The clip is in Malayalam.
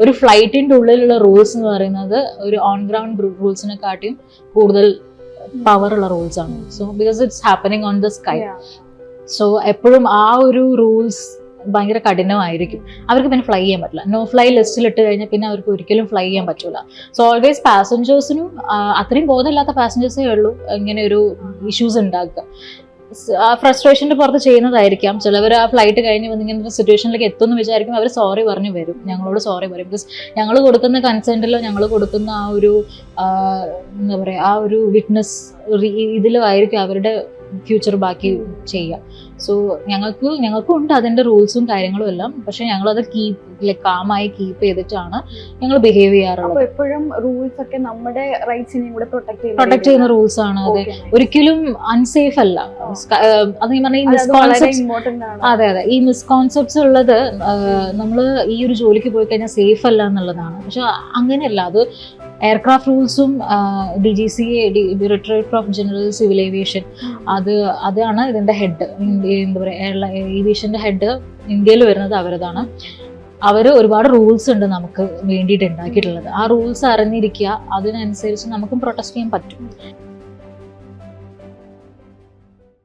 ഒരു ഫ്ലൈറ്റിന്റെ ഉള്ളിലുള്ള റൂൾസ് എന്ന് പറയുന്നത് ഒരു ഓൺ ഗ്രൗണ്ട് റൂൾസിനെക്കാട്ടിയും കൂടുതൽ പവർ ഉള്ള റൂൾസ് ആണ്. So because it's happening on the sky. So എപ്പോഴും ആ ഒരു റൂൾസ് ഭയങ്കര കഠിനമായിരിക്കും. അവർക്ക് പിന്നെ ഫ്ലൈ ചെയ്യാൻ പറ്റില്ല. നോ ഫ്ലൈ ലിസ്റ്റിൽ ഇട്ട് കഴിഞ്ഞാൽ പിന്നെ അവർക്ക് ഒരിക്കലും ഫ്ലൈ ചെയ്യാൻ പറ്റില്ല. സോ ഓൾവേസ് പാസഞ്ചേഴ്സിനും അത്രയും ബോധമില്ലാത്ത പാസഞ്ചേഴ്സേ ഉള്ളൂ ഇങ്ങനെ ഒരു ഇഷ്യൂസ് ഉണ്ടാക്കുക. ഫ്രസ്ട്രേഷന്റെ പുറത്ത് ചെയ്യുന്നതായിരിക്കാം. ചിലവർ ആ ഫ്ലൈറ്റ് കഴിഞ്ഞ് വന്ന് ഇങ്ങനെ ഒരു സിറ്റുവേഷനിലേക്ക് എത്തുമെന്ന് വിചാരിക്കും. അവർ സോറി പറഞ്ഞു വരും, ഞങ്ങളോട് സോറി പറയും. ബിക്കോസ് ഞങ്ങൾ കൊടുക്കുന്ന കൺസെന്റിലോ ഞങ്ങൾ കൊടുക്കുന്ന ആ ഒരു എന്താ പറയുക, ആ ഒരു വിറ്റ്നസ് ഇതിലോ ആയിരിക്കും അവരുടെ ഫ്യൂച്ചർ ബാക്കി ചെയ്യുക. സോ ഞങ്ങൾക്കും ഉണ്ട് അതിന്റെ റൂൾസും കാര്യങ്ങളും എല്ലാം. പക്ഷെ ഞങ്ങളത് കാമായി കീപ്പ് ചെയ്തിട്ടാണ് ഞങ്ങൾ ബിഹേവ് ചെയ്യാറുള്ളത്. എപ്പോഴും റൂൾസ് ഒക്കെ നമ്മുടെ റൈറ്റ്സിനെയും കൂടെ പ്രൊട്ടക്ട് ചെയ്യുന്ന റൂൾസ് ആണ്. അതെ, ഒരിക്കലും അൺസേഫ് അല്ല. അത് ഞാൻ പറഞ്ഞ ഈ മിസ്കോൺസെപ്റ്റ്, അതെ ഈ മിസ്കോൺസെപ്റ്റ്സ് ഉള്ളത് നമ്മൾ ഈ ഒരു ജോലിക്ക് പോയി കഴിഞ്ഞാൽ സേഫ് അല്ല എന്നുള്ളതാണ്. പക്ഷെ അങ്ങനെയല്ല. അത് എയർക്രാഫ്റ്റ് റൂൾസും DGCA, directorate of general civil aviation, അതാണ് ഇതിന്റെ ഹെഡ്. എന്താ പറയുക, ഏവിയേഷന്റെ ഹെഡ് ഇന്ത്യയിൽ വരുന്നത് അവരതാണ്. അവർ ഒരുപാട് റൂൾസ് ഉണ്ട് നമുക്ക് വേണ്ടിയിട്ട് ഉണ്ടാക്കിയിട്ടുള്ളത്. ആ റൂൾസ് അറിഞ്ഞിരിക്കുക, അതിനനുസരിച്ച് നമുക്കും പ്രൊട്ടസ്റ്റ് ചെയ്യാൻ പറ്റും.